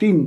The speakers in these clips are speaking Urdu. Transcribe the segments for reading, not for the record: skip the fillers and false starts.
3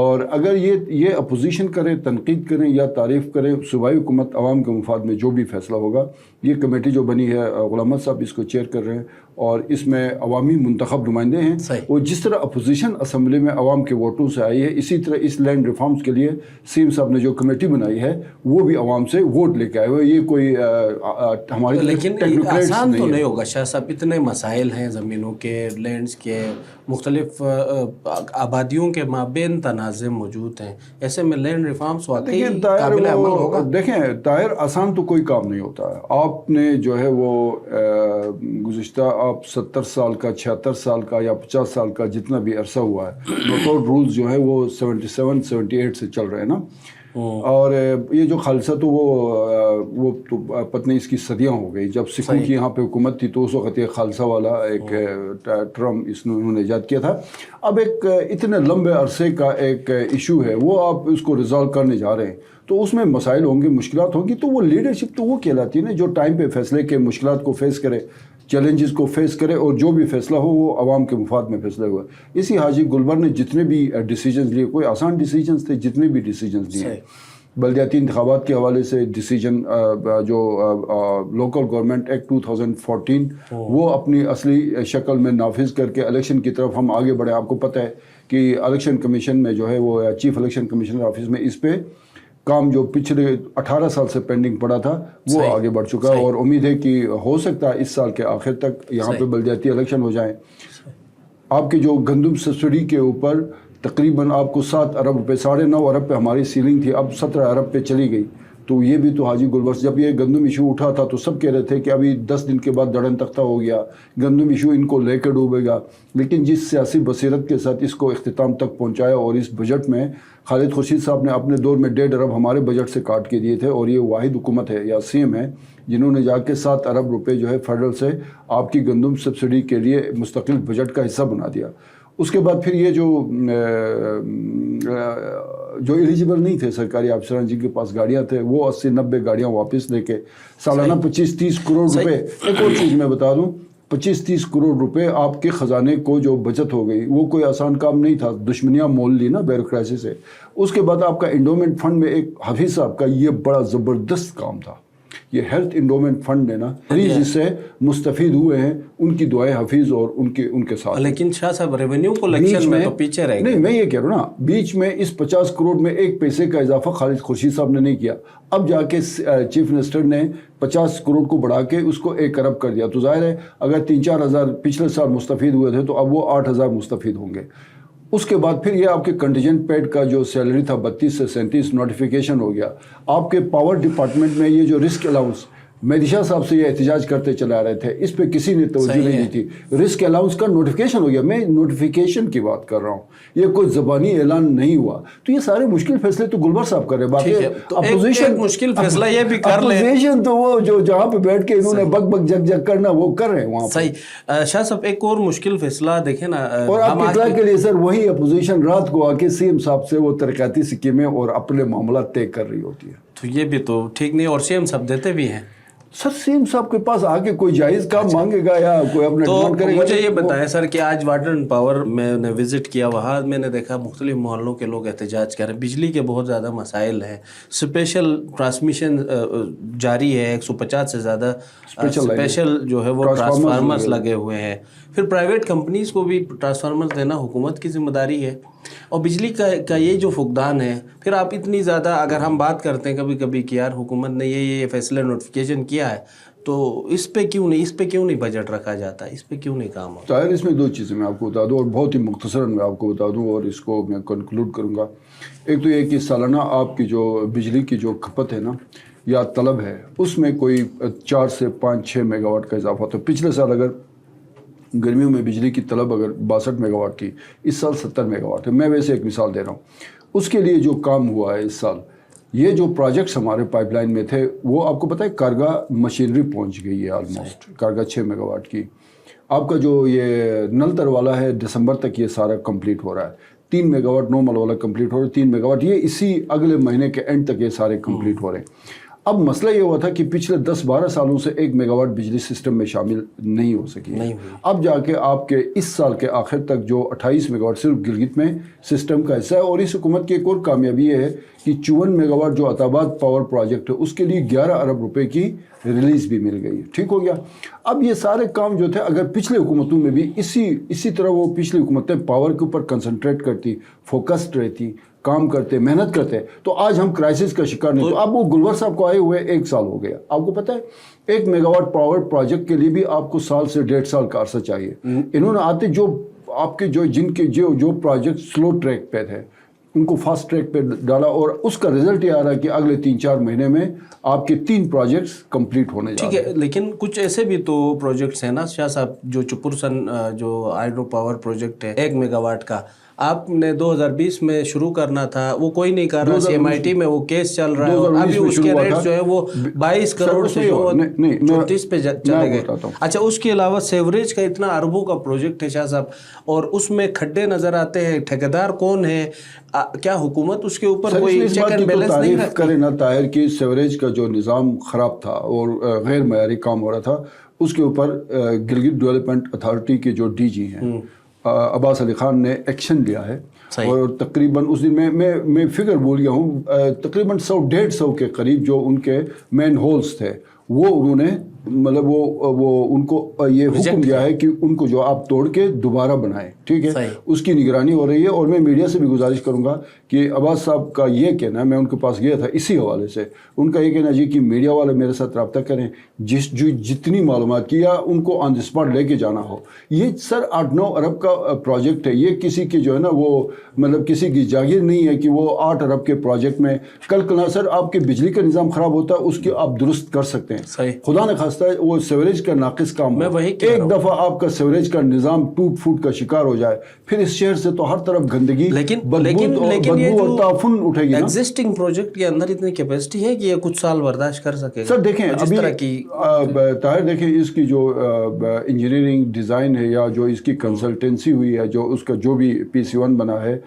اور اگر یہ اپوزیشن کریں، تنقید کریں یا تعریف کریں، صوبائی حکومت عوام کے مفاد میں جو بھی فیصلہ ہوگا، یہ کمیٹی جو بنی ہے غلام احمد صاحب اس کو چیئر کر رہے ہیں اور اس میں عوامی منتخب نمائندے ہیں، اور جس طرح اپوزیشن اسمبلی میں عوام کے ووٹوں سے آئی ہے، اسی طرح اس لینڈ ریفارمز کے لیے سی ایم صاحب نے جو کمیٹی بنائی ہے وہ بھی عوام سے ووٹ لے کے آئے ہوئے. یہ کوئی ہماری لیکن آسان تو نہیں ہوگا شاہ صاحب، اتنے مسائل ہیں زمینوں کے، لینڈز کے، مختلف آبادیوں کے مابین تنازع موجود ہیں، ایسے میں لینڈ ریفارمز واقعی قابل عمل ہوگا؟ دیکھیں طاہر، آسان تو کوئی کام نہیں ہوتا ہے. آپ نے جو ہے وہ گزشتہ آپ 70 سال کا، 76 سال کا یا 50 سال کا جتنا بھی عرصہ ہوا ہے، نوٹ آؤٹ رولز جو ہے وہ 77 78 سے چل رہے ہیں نا. اور یہ جو خالصہ تو وہ تو پتہ اس کی صدیاں ہو گئی. جب سکھوں کی یہاں پہ حکومت تھی تو اس وقت یہ خالصہ والا ایک ٹرم انہوں نے ایجاد کیا تھا. اب ایک اتنے لمبے عرصے کا ایک ایشو ہے، وہ آپ اس کو ریزالو کرنے جا رہے ہیں تو اس میں مسائل ہوں گے، مشکلات ہوں گی، تو وہ لیڈرشپ تو وہ کہلاتی ہے نا جو ٹائم پہ فیصلے کے مشکلات کو فیس کرے، چیلنجز کو فیس کرے، اور جو بھی فیصلہ ہو وہ عوام کے مفاد میں فیصلہ ہوا. اسی حاجی گلبر نے جتنے بھی ڈیسیجنز لیے، کوئی آسان ڈیسیجنز تھے، جتنے بھی ڈیسیجنز لیے بلدیاتی انتخابات کے حوالے سے ڈیسیجن، جو لوکل گورنمنٹ ایکٹ 2014 وہ اپنی اصلی شکل میں نافذ کر کے الیکشن کی طرف ہم آگے بڑھے. آپ کو پتہ ہے کہ الیکشن کمیشن میں جو ہے وہ چیف الیکشن کمیشنر آفس میں اس پہ کام جو پچھلے 18 سال سے پینڈنگ پڑا تھا وہ آگے بڑھ چکا ہے، اور امید ہے کہ ہو سکتا ہے اس سال کے آخر تک یہاں پہ بلدیاتی الیکشن ہو جائیں. آپ کے جو گندم سبسڈی کے اوپر تقریباً آپ کو 7 ارب روپے، 9.5 ارب پہ ہماری سیلنگ تھی، اب 17 ارب پہ چلی گئی. تو یہ بھی تو حاجی گلبر، جب یہ گندم ایشو اٹھا تھا تو سب کہہ رہے تھے کہ ابھی 10 دن کے بعد دڑن تختہ ہو گیا، گندم ایشو ان کو لے کے ڈوبے گا. لیکن جس سیاسی بصیرت کے ساتھ اس کو اختتام تک پہنچایا، اور اس بجٹ میں خالد خورشید صاحب نے اپنے دور میں 1.5 ارب ہمارے بجٹ سے کاٹ کے دیے تھے، اور یہ واحد حکومت ہے یا سی ایم ہے جنہوں نے جا کے 7 ارب روپے جو ہے فیڈرل سے آپ کی گندم سبسڈی کے لیے مستقل بجٹ کا حصہ بنا دیا. اس کے بعد پھر یہ جو ایلیجیبل نہیں تھے سرکاری افسران جن کے پاس گاڑیاں تھے، وہ 80-90 گاڑیاں واپس لے کے سالانہ 25-30 کروڑ روپے. ایک اور چیز میں بتا دوں، 25-30 کروڑ روپے آپ کے خزانے کو جو بچت ہو گئی، وہ کوئی آسان کام نہیں تھا. دشمنیاں مول لی نا بیوروکریسی سے. اس کے بعد آپ کا انڈومنٹ فنڈ میں ایک حفیظ صاحب کا یہ بڑا زبردست کام تھا. یہ ہیلتھ انڈومنٹ فنڈ ہے نا، مریض جس سے مستفید ہوئے ہیں ان کی دعائیں حفیظ اور ان کے ساتھ. لیکن شاہ صاحب ریونیو کلیکشن میں تو پیچھے رہ گئے. نہیں، میں یہ کہہ رہا ہوں نا، بیچ میں اس 50 کروڑ میں 1 پیسے کا اضافہ خالد خورشید صاحب نے نہیں کیا. اب جا کے چیف منسٹر نے 50 کروڑ کو بڑھا کے اس کو 1 ارب کر دیا. تو ظاہر ہے اگر 3-4 ہزار پچھلے سال مستفید ہوئے تھے تو اب وہ 8 ہزار مستفید ہوں گے. اس کے بعد پھر یہ آپ کے کنٹیجنٹ پیڈ کا جو سیلری تھا 32 سے 37 نوٹیفیکیشن ہو گیا. آپ کے پاور ڈپارٹمنٹ میں یہ جو رسک الاؤنس، مہدی شاہ صاحب سے یہ احتجاج کرتے چلے آ رہے تھے، اس پہ کسی نے توجہ نہیں دی تھی. رسک الاؤنس کا نوٹیفیکیشن ہو گیا. میں نوٹیفیکیشن کی بات کر رہا ہوں، یہ کوئی زبانی اعلان نہیں ہوا. تو یہ سارے مشکل فیصلے تو گلبر صاحب کر رہے ہیں. باقی اپوزیشن مشکل فیصلہ یہ بھی کر لیں، اپوزیشن تو وہ جو جہاں پہ بیٹھ کے انہوں نے بک بک جگ جگ کرنا وہ کر رہے ہیں وہاں. صحیح. شاہ صاحب ایک اور مشکل فیصلہ دیکھیں نا، اور آپ کے اطلاع کے لیے سر، وہی اپوزیشن رات کو آ کے سی ایم صاحب سے وہ ترقیاتی اسکیمیں اور اپنے معاملات طے کر رہی ہوتی ہے. تو یہ بھی تو ٹھیک نہیں، اور سی ایم صاحب دیتے بھی ہیں. سر سی ایم صاحب کے پاس آ کے کوئی جائز کام مانگے گا یا کوئی اپنا ڈیمانڈ کرے گا؟ مجھے یہ بتائیں سر کہ آج واٹر اینڈ پاور میں نے وزٹ کیا، وہاں میں نے دیکھا مختلف محلوں کے لوگ احتجاج کر رہے ہیں. بجلی کے بہت زیادہ مسائل ہیں، اسپیشل ٹرانسمیشن جاری ہے، 150 سے زیادہ اسپیشل جو ہے وہ ٹرانسفارمرز لگے ہوئے ہیں. پھر پرائیویٹ کمپنیز کو بھی ٹرانسفارمرز دینا حکومت کی ذمہ داری ہے، اور بجلی کا یہ جو فقدان ہے. پھر آپ اتنی زیادہ اگر ہم بات کرتے ہیں کبھی کبھی کہ یار حکومت نے یہ فیصلہ نوٹیفیکیشن کیا ہے، تو اس پہ کیوں نہیں بجٹ رکھا جاتا، اس پہ کیوں نہیں کام ہوتا؟ طاہر، اس میں 2 چیزیں میں آپ کو بتا دوں، اور بہت ہی مختصراً میں آپ کو بتا دوں، اور اس کو میں کنکلوڈ کروں گا. ایک تو یہ کہ سالانہ آپ کی جو بجلی کی جو کھپت ہے نا یا طلب ہے، اس میں کوئی 4 سے 5-6 میگا واٹ کا اضافہ ہوتا ہے. پچھلے سال اگر گرمیوں میں بجلی کی طلب اگر 62 میگا واٹ تھی، اس سال 70 میگا واٹ ہے. میں ویسے ایک مثال دے رہا ہوں. اس کے لیے جو کام ہوا ہے اس سال، یہ جو پروجیکٹس ہمارے پائپ لائن میں تھے، وہ آپ کو پتہ ہے کارگا مشینری پہنچ گئی ہے آلموسٹ. کارگا 6 میگا واٹ کی. آپ کا جو یہ نل تر والا ہے دسمبر تک یہ سارا کمپلیٹ ہو رہا ہے. 3 میگا واٹ نارمل والا کمپلیٹ ہو رہا ہے. 3 میگا واٹ یہ اسی اگلے مہینے کے اینڈ تک یہ سارے کمپلیٹ ہو رہے ہیں. اب مسئلہ یہ ہوا تھا کہ پچھلے 10-12 سالوں سے 1 میگاواٹ بجلی سسٹم میں شامل نہیں ہو سکی ہے. اب جا کے آپ کے اس سال کے آخر تک جو 28 میگاواٹ صرف گلگت میں سسٹم کا حصہ ہے. اور اس حکومت کی ایک اور کامیابی یہ ہے کہ 54 میگاواٹ جو عطاباد پاور پروجیکٹ ہے اس کے لیے 11 ارب روپے کی ریلیز بھی مل گئی ہے. ٹھیک ہو گیا. اب یہ سارے کام جو تھے اگر پچھلے حکومتوں میں بھی اسی طرح وہ پچھلی حکومتیں پاور کے اوپر کنسنٹریٹ کرتی, فوکسڈ رہتی, کام کرتے, محنت کرتے, تو آج ہم کرائسس کا شکار نہیں. تو اب وہ گلور صاحب کو آئے ہوئے 1 سال ہو گیا. آپ کو پتہ ہے 1 میگاواٹ پاور پروجیکٹ کے لیے بھی آپ کو سال سے 1.5 سال کا عرصہ چاہیے. انہوں نے آتے جو آپ کے جن کے جو پروجیکٹ سلو ٹریک پہ تھے ان کو فاسٹ ٹریک پہ ڈالا, اور اس کا رزلٹ یہ آ رہا ہے کہ اگلے 3-4 مہینے میں آپ کے 3 پروجیکٹس کمپلیٹ ہونے جا رہے ہیں. ٹھیک ہے, لیکن کچھ ایسے بھی تو پروجیکٹس ہیں نا شاہ صاحب, جو چپرسن جو ہائیڈرو پاور پروجیکٹ ہے 1 میگاواٹ کا, آپ نے 2020 میں شروع کرنا تھا, وہ کوئی نہیں کر رہا. CMIT میں وہ کیس چل رہا ہے اور ابھی اس کے ریٹ جو ہے وہ 22 کروڑ سے 34 پہ چلے گئے. اچھا, اس کے علاوہ سیوریج کا اتنا اربوں کا پروجیکٹ ہے شاہ صاحب, اور اس میں کھڈے نظر آتے ہیں. ٹھیکیدار کون ہے؟ کیا حکومت اس کے اوپر کوئی چیک اینڈ بیلنس نہیں رکھتی؟ کرے نا طاہر کی سیوریج کا جو نظام خراب تھا اور غیر معیاری کام ہو رہا تھا, اس کے اوپر گلگت ڈیولپمنٹ اتھارٹی کے جو DG ہیں عباس علی خان نے ایکشن لیا ہے. اور تقریباً اس دن میں فگر بھول گیا ہوں, تقریباً 100-150 کے قریب جو ان کے مین ہولز تھے وہ انہوں نے مطلب وہ ان کو یہ حکم دیا ہے کہ ان کو جو آپ توڑ کے دوبارہ بنائیں. ٹھیک ہے, اس کی نگرانی ہو رہی ہے. اور میں میڈیا سے بھی گزارش کروں گا کہ عباس صاحب کا یہ کہنا, میں ان کے پاس گیا تھا اسی حوالے سے, ان کا یہ کہنا جی کہ میڈیا والے میرے ساتھ رابطہ کریں, جتنی معلومات کی یا ان کو آن دی اسپاٹ لے کے جانا ہو. یہ سر 8-9 ارب کا پروجیکٹ ہے, یہ کسی کی جو ہے نا وہ مطلب کسی کی جاگیر نہیں ہے کہ وہ 8 ارب کے پروجیکٹ میں کل کنا سر آپ کے بجلی کا نظام خراب ہوتا ہے اس کی آپ درست کر سکتے ہیں. خدا نے خواستہ ہے وہ سیوریج کا ناقص کام ہو, ایک دفعہ آپ کا سیوریج کا نظام ٹوٹ پھوٹ کا شکار ہو جائے, پھر اس شہر سے تو ہر طرف گندگی, بدبو اور تعفن اٹھے گی. ایگزسٹنگ پروجیکٹ کے اندر اتنی کیپیسٹی ہے کہ یہ کچھ سال برداشت کر سکے. سر دیکھیں ابھی طاہر دیکھیں اس کی جو انجینئرنگ ڈیزائن ہے یا جو اس کی کنسلٹنسی ہوئی ہے, جو اس کا جو بھی PC1 بنا ہے,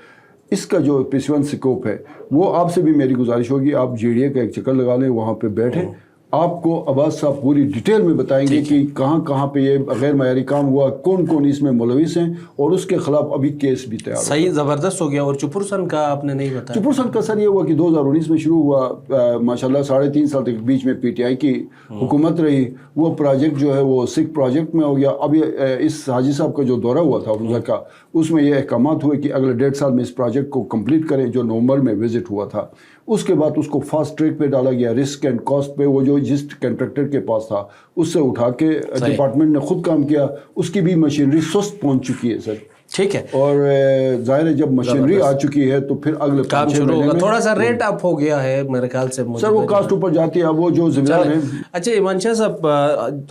اس کا جو PC1 سکوپ ہے, وہ آپ سے بھی میری گزارش ہوگی آپ JDA کا ایک چکر لگا لیں, وہاں پہ بیٹھیں, آپ کو عباس صاحب پوری ڈیٹیل میں بتائیں گے کہ کہاں پہ یہ غیر معیاری کام ہوا, کون اس میں ملوث ہیں, اور اس کے خلاف ابھی کیس بھی تیار. صحیح, زبردست ہو گیا. اور چپرسن کا آپ نے نہیں بتایا. چپرسن کا سر یہ ہوا کہ 2019 میں شروع ہوا, ماشاءاللہ 3.5 سال تک بیچ میں PTI کی حکومت رہی. وہ پروجیکٹ جو ہے وہ سکھ پروجیکٹ میں ہو گیا. اب اس حاجی صاحب کا جو دورہ ہوا تھا ان کا, اس میں یہ احکامات ہوئے کہ اگلے 1.5 سال میں اس پروجیکٹ کو کمپلیٹ کریں, جو نومبر میں وزٹ ہوا تھا. اس کے بعد اس کو فاسٹ ٹریک پہ ڈالا گیا, رسک اینڈ کاسٹ پہ, وہ جو جس کنٹریکٹر کے پاس تھا اس سے اٹھا کے ڈپارٹمنٹ نے خود کام کیا. اس کی بھی مشینری سست پہنچ چکی ہے سر. ٹھیک ہے, اور ظاہر ہے جب مشینری آ چکی ہے تو پھر اگلے کام شروع ہوگا. تھوڑا سا ریٹ اپ ہو گیا ہے میرے خیال سے سر, وہ کاسٹ اوپر جاتی ہے. اب وہ جو ذمہ دار ہیں. اچھا ایمان شاہ صاحب,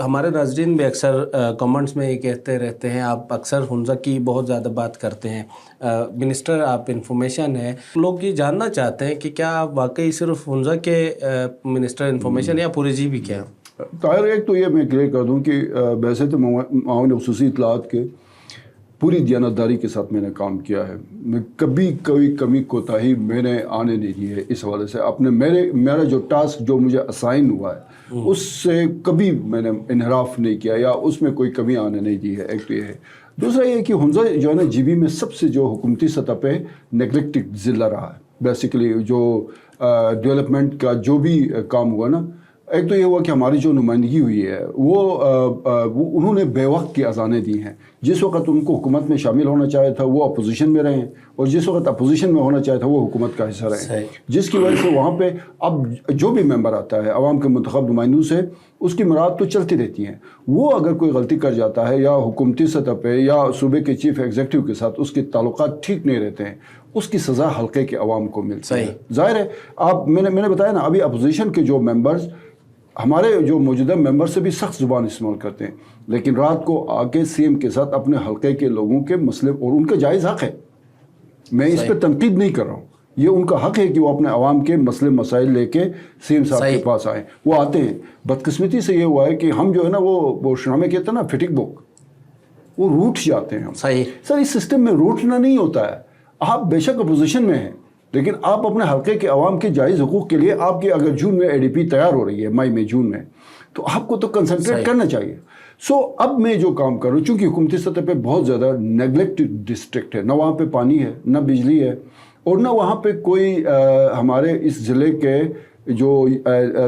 ہمارے ناظرین بھی اکثر کمنٹس میں یہ کہتے رہتے ہیں, آپ اکثر ہنزہ کی بہت زیادہ بات کرتے ہیں, منسٹر آپ انفارمیشن ہے, لوگ یہ جاننا چاہتے ہیں کہ کیا آپ واقعی صرف ہنزہ کے منسٹر انفارمیشن یا پورے جی بھی کیا؟ طاہر ایک تو یہ میں کلیئر کر دوں کہ ویسے تو معاون خصوصی اطلاعات کے پوری دیانتداری کے ساتھ میں نے کام کیا ہے. میں کبھی کوئی کمی کوتاہی میں نے آنے نہیں دی ہے. اس حوالے سے اپنے میرا جو ٹاسک جو مجھے اسائن ہوا ہے اس سے کبھی میں نے انحراف نہیں کیا یا اس میں کوئی کمی آنے نہیں دی ہے. ایک تو یہ ہے. دوسرا یہ کہ ہنزہ جو ہے نا GB میں سب سے جو حکومتی سطح پہ نیگلیکٹڈ ضلع رہا ہے. بیسیکلی جو ڈیولپمنٹ کا جو بھی کام ہوا نا, ایک تو یہ ہوا کہ ہماری جو نمائندگی ہوئی ہے وہ انہوں نے بے وقت کی اذانیں دی ہیں. جس وقت ان کو حکومت میں شامل ہونا چاہے تھا وہ اپوزیشن میں رہے ہیں, اور جس وقت اپوزیشن میں ہونا چاہے تھا وہ حکومت کا حصہ رہے ہیں, جس کی وجہ سے وہاں پہ اب جو بھی ممبر آتا ہے عوام کے منتخب نمائندوں سے, اس کی مراعات تو چلتی رہتی ہیں. وہ اگر کوئی غلطی کر جاتا ہے یا حکومتی سطح پہ یا صوبے کے چیف ایگزیکٹو کے ساتھ اس کے تعلقات ٹھیک نہیں رہتے ہیں, اس کی سزا حلقے کے عوام کو ملتی ہے. ظاہر ہے آپ میں نے بتایا نا, ابھی اپوزیشن کے جو ممبرز ہمارے جو موجودہ ممبر سے بھی سخت زبان استعمال کرتے ہیں, لیکن رات کو آ کے CM کے ساتھ اپنے حلقے کے لوگوں کے مسئلے, اور ان کا جائز حق ہے, میں اس پہ تنقید نہیں کر رہا ہوں, یہ ان کا حق ہے کہ وہ اپنے عوام کے مسئلے مسائل لے کے CM صاحب کے پاس آئیں. وہ آتے ہیں. بدقسمتی سے یہ ہوا ہے کہ ہم جو ہے نا وہ شنامہ میں کہتے ہیں نا فٹنگ بک, وہ روٹ جاتے ہیں ہم. سر اس سسٹم میں روٹنا نہیں ہوتا ہے. آپ بے شک اپوزیشن میں ہیں لیکن آپ اپنے حلقے کے عوام کے جائز حقوق کے لیے آپ کی اگر جون میں ADP تیار ہو رہی ہے، مئی میں جون میں، تو آپ کو تو کنسنٹریٹ کرنا چاہیے. سو اب میں جو کام کر رہا ہوں، چونکہ حکومتی سطح پہ بہت زیادہ نیگلیکٹڈ ڈسٹرکٹ ہے، نہ وہاں پہ پانی ہے، نہ بجلی ہے، اور نہ وہاں پہ کوئی ہمارے اس ضلع کے جو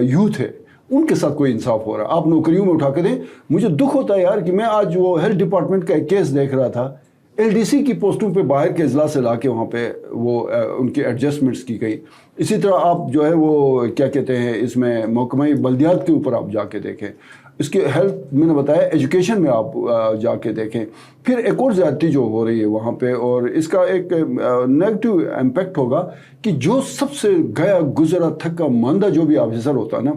یوتھ ہے ان کے ساتھ کوئی انصاف ہو رہا ہے. آپ نوکریوں میں اٹھا کے دیں. مجھے دکھ ہوتا ہے یار کہ میں آج وہ ہیلتھ ڈپارٹمنٹ کا ایک کیس دیکھ رہا تھا، LDC کی پوسٹوں پہ باہر کے اضلاع سے لا کے وہاں پہ وہ ان کی ایڈجسٹمنٹس کی گئی. اسی طرح آپ جو ہے وہ کیا کہتے ہیں اس میں محکمہ بلدیات کے اوپر آپ جا کے دیکھیں، اس کے ہیلتھ میں نے بتایا، ایجوکیشن میں آپ جا کے دیکھیں. پھر ایک اور زیادتی جو ہو رہی ہے وہاں پہ، اور اس کا ایک نیگیٹو امپیکٹ ہوگا کہ جو سب سے گیا گزرا تھکا ماندہ جو بھی آفیسر ہوتا ہے نا،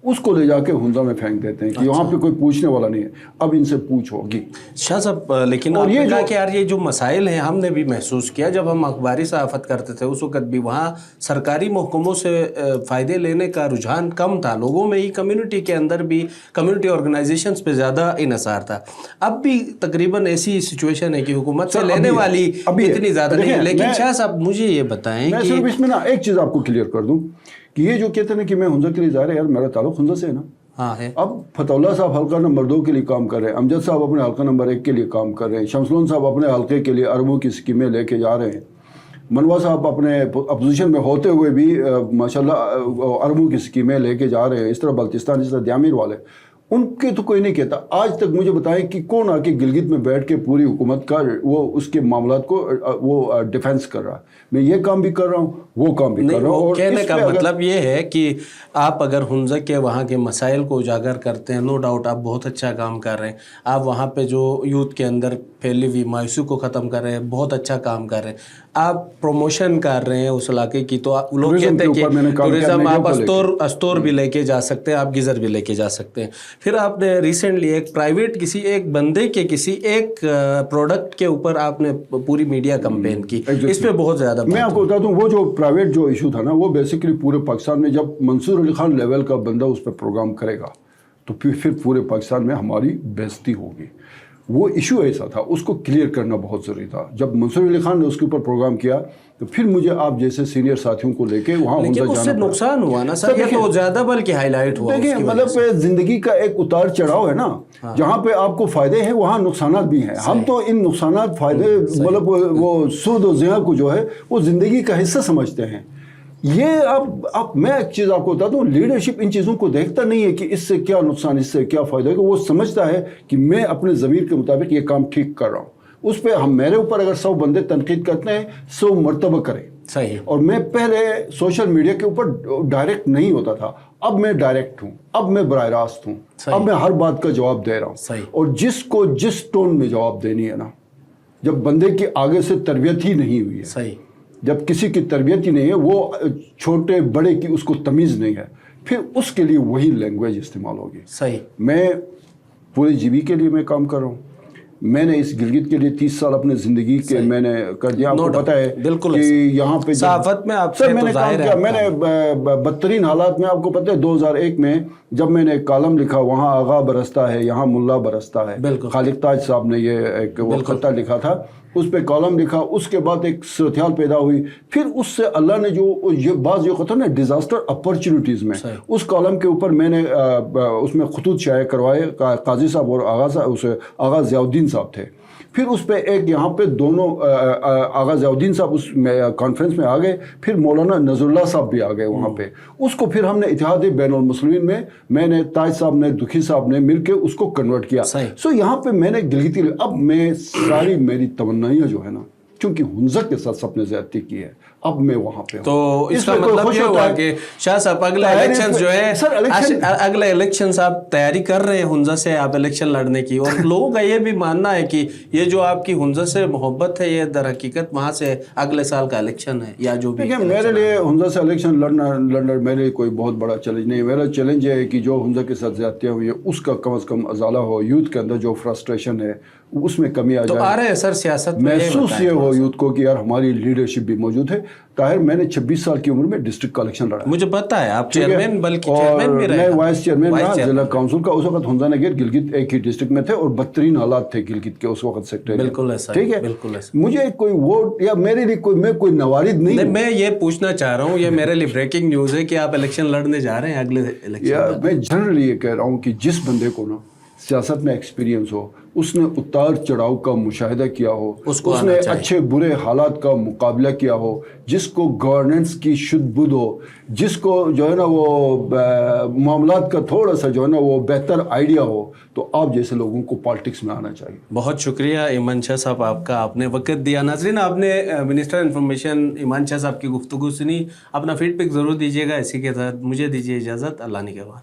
اس کو لے جا کے ہنزا میں پھینک دیتے ہیں کہ وہاں پہ کوئی پوچھنے والا نہیں ہے. اب ان سے پوچھ ہوگی. شاہ صاحب لیکن آپ نے کہا کہ یار یہ جو مسائل ہیں ہم نے بھی محسوس کیا جب ہم اخباری صحافت کرتے تھے، اس وقت بھی وہاں سرکاری محکموں سے فائدے لینے کا رجحان کم تھا، لوگوں میں ہی، کمیونٹی کے اندر بھی، کمیونٹی آرگنائزیشنز پہ زیادہ انحصار تھا. اب بھی تقریباً ایسی سچویشن ہے کہ حکومت سے لینے والی اتنی زیادہ نہیں ہے. لیکن شاہ صاحب مجھے یہ بتائیں کہ میں صرف اس میں نا ایک چیز آپ کو کلیئر کر دوں کہ یہ جو کہتے ہیں کہ میں ہنزا کے لیے جا رہا ہے، یار میرا تعلق ہنزا سے ہے نا. ہاں ہے. اب فتح اللہ صاحب حلقہ نمبر 2 کے لیے کام کر رہے ہیں، امجد صاحب اپنے حلقہ نمبر 1 کے لیے کام کر رہے ہیں، شمسلون صاحب اپنے حلقے کے لیے اربوں کی اسکیمیں لے کے جا رہے ہیں، منوا صاحب اپنے اپوزیشن میں ہوتے ہوئے بھی ماشاءاللہ اربوں کی اسکیمیں لے کے جا رہے ہیں. اس طرح بلتستان، اس طرح دیامیر والے، ان کے تو کوئی نہیں کہتا. آج تک مجھے بتائیں کہ کون آ کے گلگت میں بیٹھ کے پوری حکومت کا وہ اس کے معاملات کو وہ ڈیفینس کر رہا ہے. میں یہ کام بھی کر رہا ہوں، وہ کام بھی کر رہا ہوں. اور کہنے کا مطلب یہ ہے کہ آپ اگر ہنزا کے وہاں کے مسائل کو اجاگر کرتے ہیں، نو ڈاؤٹ آپ بہت اچھا کام کر رہے ہیں. آپ وہاں پہ جو یوتھ کے اندر پھیلی ہوئی مایوسی کو ختم کر رہے ہیں، بہت اچھا کام کر رہے ہیں. آپ پروموشن کر رہے ہیں اس علاقے کی، تو لوگ کہتے ہیں کہ ٹورزم آپ استور بھی لے کے جا سکتے ہیں، آپ گیزر بھی لے کے جا سکتے ہیں. پھر آپ نے ریسنٹلی ایک پرائیویٹ کسی ایک بندے کے کسی ایک پروڈکٹ کے اوپر آپ نے پوری میڈیا کمپین کی، اس پہ بہت زیادہ میں آپ کو بتا دوں وہ جو پرائیویٹ جو ایشو تھا نا، وہ بیسیکلی پورے پاکستان میں جب منصور علی خان لیول کا بندہ اس پہ پروگرام کرے گا تو پھر پورے پاکستان میں ہماری بےعزتی ہوگی. وہ ایشو ایسا تھا، اس کو کلیئر کرنا بہت ضروری تھا. جب منصور علی خان نے اس کے اوپر پروگرام کیا تو پھر مجھے آپ جیسے سینئر ساتھیوں کو لے کے وہاں لیکن اس سے نقصان ہوا نا سر، یہ تو زیادہ بلکہ ہائی لائٹ ہوا. دیکھیں مطلب زندگی کا ایک اتار چڑھاؤ ہے نا، جہاں پہ آپ کو فائدے ہیں وہاں نقصانات بھی ہیں. ہم تو ان نقصانات، فائدے، مطلب وہ سود و زیاں کو جو ہے وہ زندگی کا حصہ سمجھتے ہیں. یہ اب میں ایک چیز آپ کو بتا دوں، لیڈرشپ ان چیزوں کو دیکھتا نہیں ہے کہ اس سے کیا نقصان، اس سے کیا فائدہ ہے. وہ سمجھتا ہے کہ میں اپنے ضمیر کے مطابق یہ کام ٹھیک کر رہا ہوں. اس پہ میرے اوپر اگر 100 بندے تنقید کرتے ہیں، 100 مرتبہ کریں. صحیح. اور میں پہلے سوشل میڈیا کے اوپر ڈائریکٹ نہیں ہوتا تھا، اب میں ڈائریکٹ ہوں، اب میں براہ راست ہوں. اب میں ہر بات کا جواب دے رہا ہوں. اور جس کو جس ٹون میں جواب دینی ہے نا، جب بندے کی آگے سے تربیت ہی نہیں ہوئی ہے، صحیح، جب کسی کی تربیت ہی نہیں ہے، وہ چھوٹے بڑے کی اس کو تمیز نہیں ہے، پھر اس کے لیے وہی لینگویج استعمال ہوگی. صحیح. میں پورے جی بی کے لیے میں کام کر رہا ہوں. میں نے اس گلگت کے لیے 30 سال اپنے زندگی کے میں نے کر دیا. آپ کو پتہ ہے کہ یہاں پہ صحافت میں آپ سے میں نے کام کیا. میں نے بدترین حالات میں، آپ کو پتہ ہے 2001 میں جب میں نے ایک کالم لکھا، وہاں آغا برستا ہے یہاں ملا برستا ہے، خالق تاج صاحب نے یہ ایک وہ خطہ لکھا تھا، اس پہ کالم لکھا. اس کے بعد ایک صورتحال پیدا ہوئی. پھر اس سے اللہ نے جو بعض جو خطہ نا ڈیزاسٹر اپرچونیٹیز میں، اس کالم کے اوپر میں نے اس میں خطوط شائع کروائے. قاضی صاحب اور آغا ضیاء الدین صاحب تھے. پھر اس پہ ایک یہاں پہ دونوں آغا ضیاء الدین صاحب اس کانفرنس میں آ گئے، پھر مولانا نظر اللہ صاحب بھی آ گئے وہاں پہ. اس کو پھر ہم نے اتحاد بین المسلمین میں نے تاج صاحب نے، دکھی صاحب نے مل کے اس کو کنورٹ کیا. سو یہاں پہ میں نے گلگتی، اب میں ساری میری تمنائیاں جو ہے نا، چونکہ ہنزا کے ساتھ سب نے زیادتی کی ہے، اب میں وہاں پہ ہوں. تو اس کا مطلب یہ ہوا کہ شاہ صاحب اگلا الیکشن جو ہے، اگلا الیکشن آپ تیاری کر رہے ہیں ہنزا سے آپ الیکشن لڑنے کی، اور لوگوں کا یہ بھی ماننا ہے کہ یہ جو آپ کی ہنزا سے محبت ہے، یہ در حقیقت وہاں سے اگلے سال کا الیکشن ہے یا جو بھی. میرے لیے ہنزا سے الیکشن لڑنا میرے لیے کوئی بہت بڑا چیلنج نہیں. میرا چیلنج یہ ہے کہ جو ہنزا کے ساتھ زیادتیاں ہوئی ہے اس کا کم از کم ازالہ ہو. یوتھ کے اندر جو فرسٹریشن ہے اس میں کمی آ تو جائے. آ رہے ہیں سر سیاست میں محسوس یہ ہو یوتھ کو کہ یار ہماری لیڈرشپ بھی موجود ہے. طاہر میں نے 26 سال کی عمر میں ڈسٹرکٹ کا الیکشن لڑا, مجھے پتا ہے آپ چیئرمین بلکہ چیئرمین بھی رہے, میں وائس چیئرمین رہا ضلع کونسل کا. اس وقت ہنزا نگر گلگت ایک ہی ڈسٹرکٹ میں تھے اور بدترین حالات تھے گلگت کے اس وقت سیکٹر. بالکل ایسا, ٹھیک ہے, بالکل ایسا. مجھے کوئی ووٹ یا میرے لیے میں کوئی نوارد نہیں ہوں. میں یہ پوچھنا چاہ رہا ہوں, یہ میرے لیے بریکنگ نیوز ہے کہ آپ الیکشن لڑنے جا رہے ہیں اگلے الیکشن. میں جنرلی یہ کہہ رہا ہوں کہ جس بندے کو نا سیاست میں ایکسپیرینس ہو, اس نے اتار چڑھاؤ کا مشاہدہ کیا ہو, اس نے اچھے برے حالات کا مقابلہ کیا ہو, جس کو گورننس کی شد بدھ ہو, جس کو جو ہے نا وہ معاملات کا تھوڑا سا جو ہے نا وہ بہتر آئیڈیا ہو, تو آپ جیسے لوگوں کو پالیٹکس میں آنا چاہیے. بہت شکریہ ایمان شاہ صاحب آپ کا, آپ نے وقت دیا. ناظرین, آپ نے منسٹر انفارمیشن ایمان شاہ صاحب کی گفتگو سنی. اپنا فیڈ بیک ضرور دیجیے گا. اسی کے ساتھ مجھے دیجیے اجازت. اللہ نگہبان.